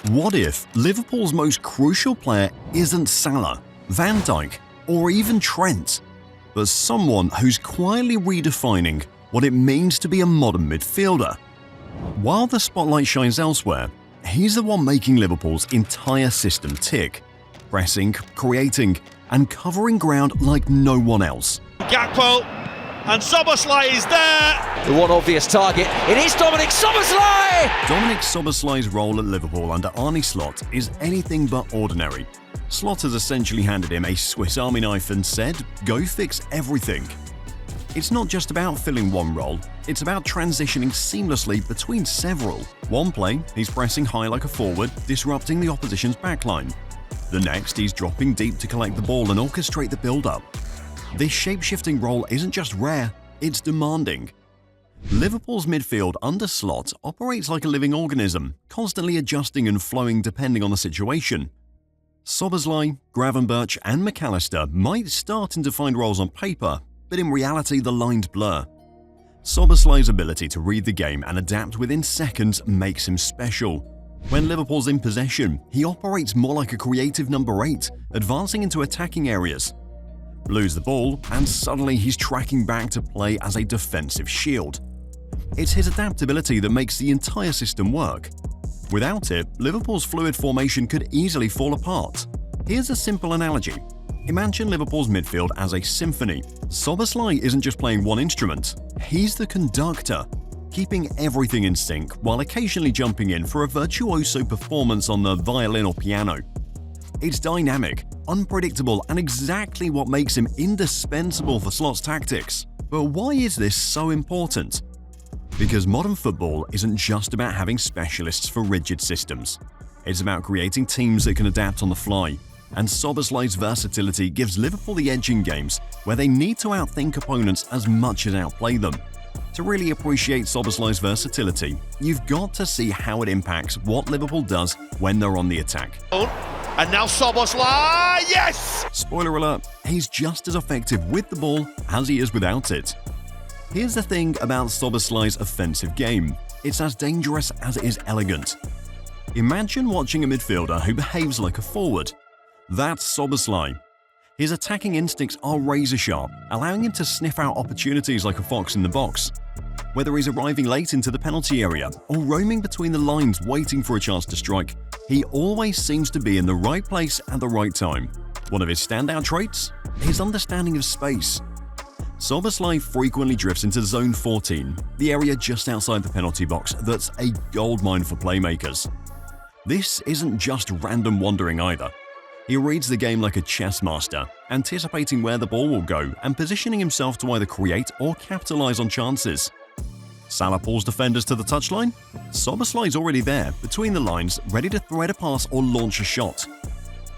What if Liverpool's most crucial player isn't Salah, Van Dijk, or even Trent, but someone who's quietly redefining what it means to be a modern midfielder? While the spotlight shines elsewhere, he's the one making Liverpool's entire system tick, pressing, creating, and covering ground like no one else. Gakpo, and Szoboszlai is there! The one obvious target, it is Dominik Szoboszlai! Dominik Szoboszlai's role at Liverpool under Arne Slot is anything but ordinary. Slot has essentially handed him a Swiss Army knife and said, go fix everything. It's not just about filling one role, it's about transitioning seamlessly between several. One play, he's pressing high like a forward, disrupting the opposition's backline. The next, he's dropping deep to collect the ball and orchestrate the build-up. This shape-shifting role isn't just rare, it's demanding. Liverpool's midfield under Slot operates like a living organism, constantly adjusting and flowing depending on the situation. Szoboszlai, Gravenberch and McAllister might start in defined roles on paper, but in reality the lines blur. Szoboszlai's ability to read the game and adapt within seconds makes him special. When Liverpool's in possession, he operates more like a creative number 8, advancing into attacking areas. Lose the ball, and suddenly he's tracking back to play as a defensive shield. It's his adaptability that makes the entire system work. Without it, Liverpool's fluid formation could easily fall apart. Here's a simple analogy. Imagine Liverpool's midfield as a symphony. Szoboszlai isn't just playing one instrument, he's the conductor, keeping everything in sync while occasionally jumping in for a virtuoso performance on the violin or piano. It's dynamic, unpredictable, and exactly what makes him indispensable for Slot's tactics. But why is this so important? Because modern football isn't just about having specialists for rigid systems. It's about creating teams that can adapt on the fly, and Szoboszlai's versatility gives Liverpool the edge in games where they need to outthink opponents as much as outplay them. To really appreciate Szoboszlai's versatility, you've got to see how it impacts what Liverpool does when they're on the attack. And now Szoboszlai, yes! Spoiler alert, he's just as effective with the ball as he is without it. Here's the thing about Szoboszlai's offensive game. It's as dangerous as it is elegant. Imagine watching a midfielder who behaves like a forward. That's Szoboszlai. His attacking instincts are razor-sharp, allowing him to sniff out opportunities like a fox in the box. Whether he's arriving late into the penalty area or roaming between the lines waiting for a chance to strike, he always seems to be in the right place at the right time. One of his standout traits? His understanding of space. Szoboszlai frequently drifts into Zone 14, the area just outside the penalty box that's a goldmine for playmakers. This isn't just random wandering either. He reads the game like a chess master, anticipating where the ball will go and positioning himself to either create or capitalize on chances. Salah pulls defenders to the touchline. Szoboszlai's already there, between the lines, ready to thread a pass or launch a shot.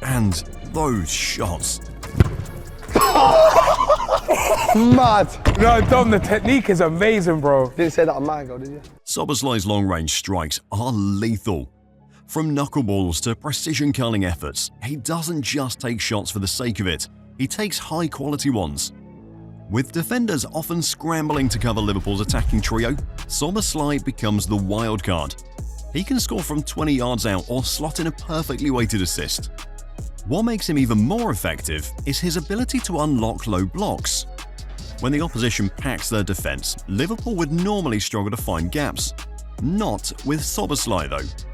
And those shots. Mad! No, Dom, the technique is amazing, bro. Didn't say that on my go, did you? Szoboszlai's long-range strikes are lethal. From knuckleballs to precision curling efforts, he doesn't just take shots for the sake of it, he takes high-quality ones. With defenders often scrambling to cover Liverpool's attacking trio, Szoboszlai becomes the wild card. He can score from 20 yards out or slot in a perfectly weighted assist. What makes him even more effective is his ability to unlock low blocks. When the opposition packs their defense, Liverpool would normally struggle to find gaps. Not with Szoboszlai though.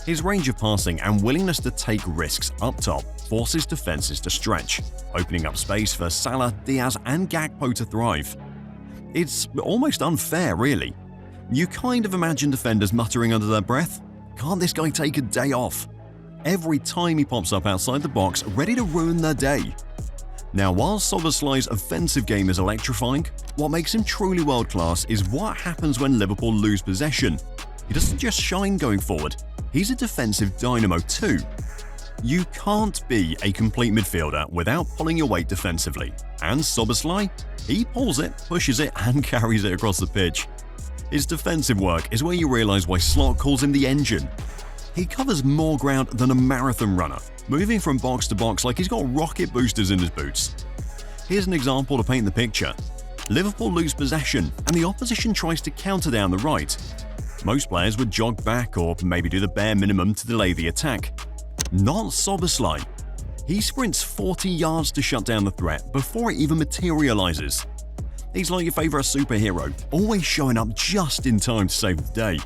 His range of passing and willingness to take risks up top forces defenses to stretch, opening up space for Salah, Diaz and Gakpo to thrive. It's almost unfair, really. You kind of imagine defenders muttering under their breath, "Can't this guy take a day off?" Every time he pops up outside the box, ready to ruin their day. Now, while Szoboszlai's offensive game is electrifying, what makes him truly world-class is what happens when Liverpool lose possession. He doesn't just shine going forward, he's a defensive dynamo too. You can't be a complete midfielder without pulling your weight defensively, and Szoboszlai, he pulls it, pushes it and carries it across the pitch. His defensive work is where you realise why Slot calls him the engine. He covers more ground than a marathon runner, moving from box to box like he's got rocket boosters in his boots. Here's an example to paint the picture. Liverpool lose possession and the opposition tries to counter down the right. Most players would jog back or maybe do the bare minimum to delay the attack. Not Szoboszlai. He sprints 40 yards to shut down the threat before it even materializes. He's like your favorite superhero, always showing up just in time to save the day.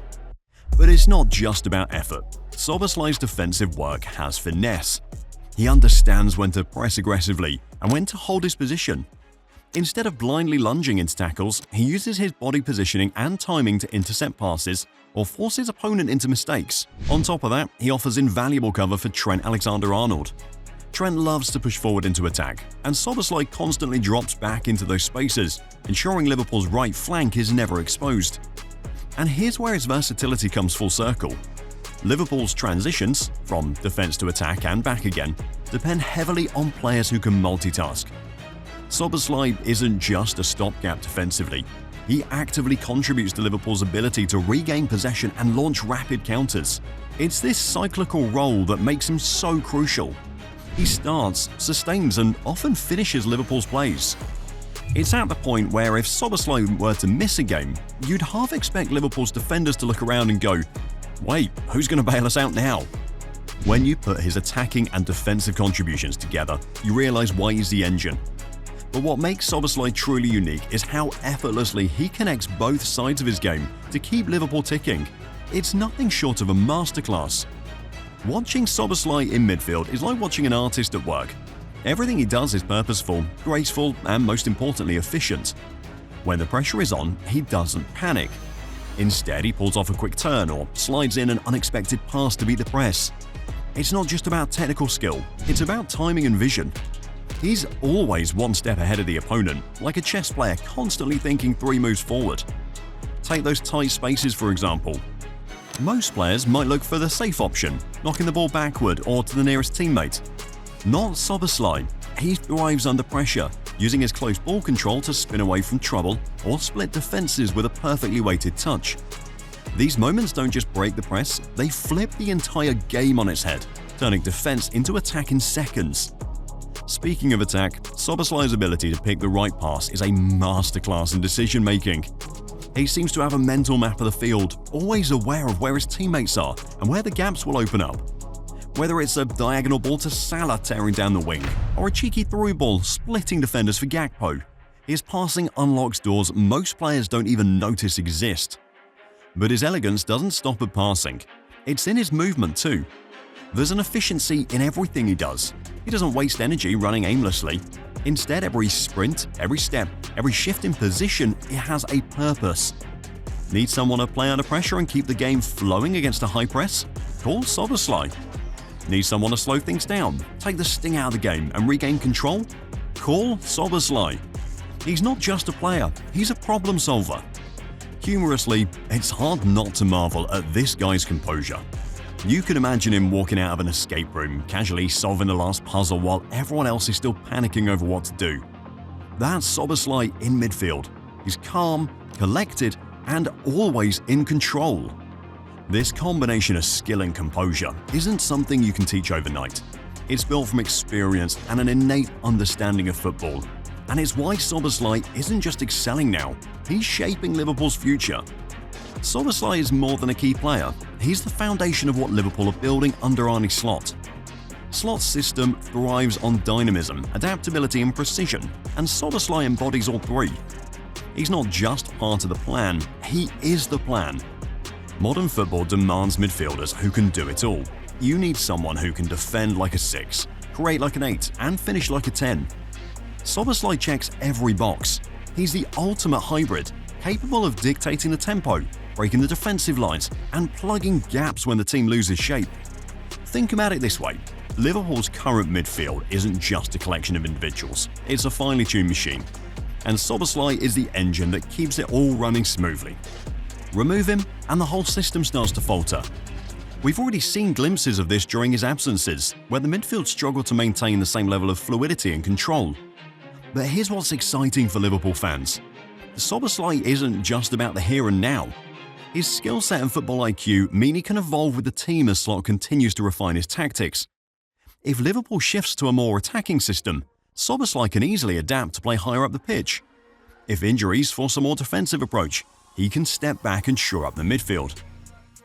But it's not just about effort. Szoboszlai's defensive work has finesse. He understands when to press aggressively and when to hold his position. Instead of blindly lunging into tackles, he uses his body positioning and timing to intercept passes or force his opponent into mistakes. On top of that, he offers invaluable cover for Trent Alexander-Arnold. Trent loves to push forward into attack, and Szoboszlai constantly drops back into those spaces, ensuring Liverpool's right flank is never exposed. And here's where his versatility comes full circle. Liverpool's transitions, from defense to attack and back again, depend heavily on players who can multitask. Szoboszlai isn't just a stopgap defensively. He actively contributes to Liverpool's ability to regain possession and launch rapid counters. It's this cyclical role that makes him so crucial. He starts, sustains, and often finishes Liverpool's plays. It's at the point where if Szoboszlai were to miss a game, you'd half expect Liverpool's defenders to look around and go, "Wait, who's going to bail us out now?" When you put his attacking and defensive contributions together, you realize why he's the engine. But what makes Szoboszlai truly unique is how effortlessly he connects both sides of his game to keep Liverpool ticking. It's nothing short of a masterclass. Watching Szoboszlai in midfield is like watching an artist at work. Everything he does is purposeful, graceful, and most importantly, efficient. When the pressure is on, he doesn't panic. Instead, he pulls off a quick turn or slides in an unexpected pass to beat the press. It's not just about technical skill, it's about timing and vision. He's always one step ahead of the opponent, like a chess player constantly thinking 3 moves forward. Take those tight spaces, for example. Most players might look for the safe option, knocking the ball backward or to the nearest teammate. Not Szoboszlai. He thrives under pressure, using his close ball control to spin away from trouble or split defenses with a perfectly weighted touch. These moments don't just break the press, they flip the entire game on its head, turning defense into attack in seconds. Speaking of attack, Szoboszlai's ability to pick the right pass is a masterclass in decision-making. He seems to have a mental map of the field, always aware of where his teammates are and where the gaps will open up. Whether it's a diagonal ball to Salah tearing down the wing, or a cheeky through ball splitting defenders for Gakpo, his passing unlocks doors most players don't even notice exist. But his elegance doesn't stop at passing. It's in his movement too. There's an efficiency in everything he does. He doesn't waste energy running aimlessly. Instead, every sprint, every step, every shift in position, it has a purpose. Need someone to play under pressure and keep the game flowing against a high press? Call Szoboszlai. Need someone to slow things down, take the sting out of the game and regain control? Call Szoboszlai. He's not just a player, he's a problem solver. Humorously, it's hard not to marvel at this guy's composure. You could imagine him walking out of an escape room, casually solving the last puzzle while everyone else is still panicking over what to do. That's Szoboszlai in midfield. He's calm, collected, and always in control. This combination of skill and composure isn't something you can teach overnight. It's built from experience and an innate understanding of football. And it's why Szoboszlai isn't just excelling now, he's shaping Liverpool's future. Szoboszlai is more than a key player, he's the foundation of what Liverpool are building under Arne Slot. Slot's system thrives on dynamism, adaptability and precision, and Szoboszlai embodies all three. He's not just part of the plan, he is the plan. Modern football demands midfielders who can do it all. You need someone who can defend like a 6, create like an 8, and finish like a 10. Szoboszlai checks every box. He's the ultimate hybrid, capable of dictating the tempo, breaking the defensive lines, and plugging gaps when the team loses shape. Think about it this way. Liverpool's current midfield isn't just a collection of individuals, it's a finely tuned machine. And Szoboszlai is the engine that keeps it all running smoothly. Remove him, and the whole system starts to falter. We've already seen glimpses of this during his absences, where the midfield struggled to maintain the same level of fluidity and control. But here's what's exciting for Liverpool fans. Szoboszlai isn't just about the here and now. His skill set and football IQ mean he can evolve with the team as Slot continues to refine his tactics. If Liverpool shifts to a more attacking system, Szoboszlai can easily adapt to play higher up the pitch. If injuries force a more defensive approach, he can step back and shore up the midfield.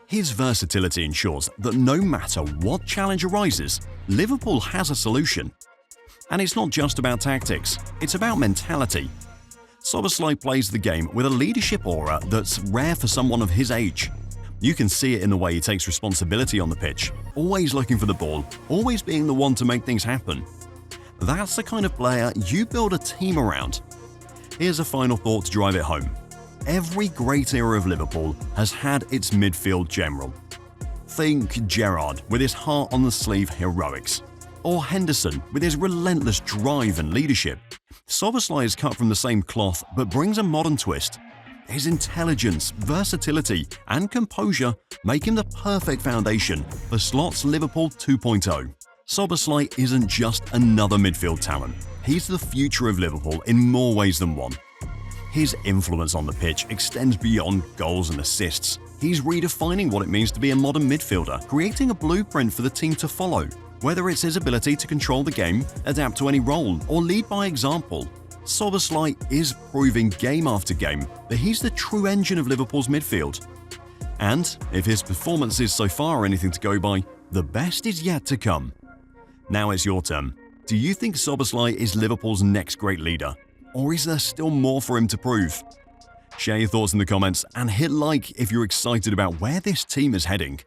His versatility ensures that no matter what challenge arises, Liverpool has a solution. And it's not just about tactics, it's about mentality. Szoboszlai plays the game with a leadership aura that's rare for someone of his age. You can see it in the way he takes responsibility on the pitch, always looking for the ball, always being the one to make things happen. That's the kind of player you build a team around. Here's a final thought to drive it home. Every great era of Liverpool has had its midfield general. Think Gerrard with his heart on the sleeve heroics, or Henderson with his relentless drive and leadership. Szoboszlai is cut from the same cloth but brings a modern twist. His intelligence, versatility, and composure make him the perfect foundation for Slot's Liverpool 2.0. Szoboszlai isn't just another midfield talent. He's the future of Liverpool in more ways than one. His influence on the pitch extends beyond goals and assists. He's redefining what it means to be a modern midfielder, creating a blueprint for the team to follow. Whether it's his ability to control the game, adapt to any role, or lead by example, Szoboszlai is proving game after game that he's the true engine of Liverpool's midfield. And if his performances so far are anything to go by, the best is yet to come. Now it's your turn. Do you think Szoboszlai is Liverpool's next great leader? Or is there still more for him to prove? Share your thoughts in the comments and hit like if you're excited about where this team is heading.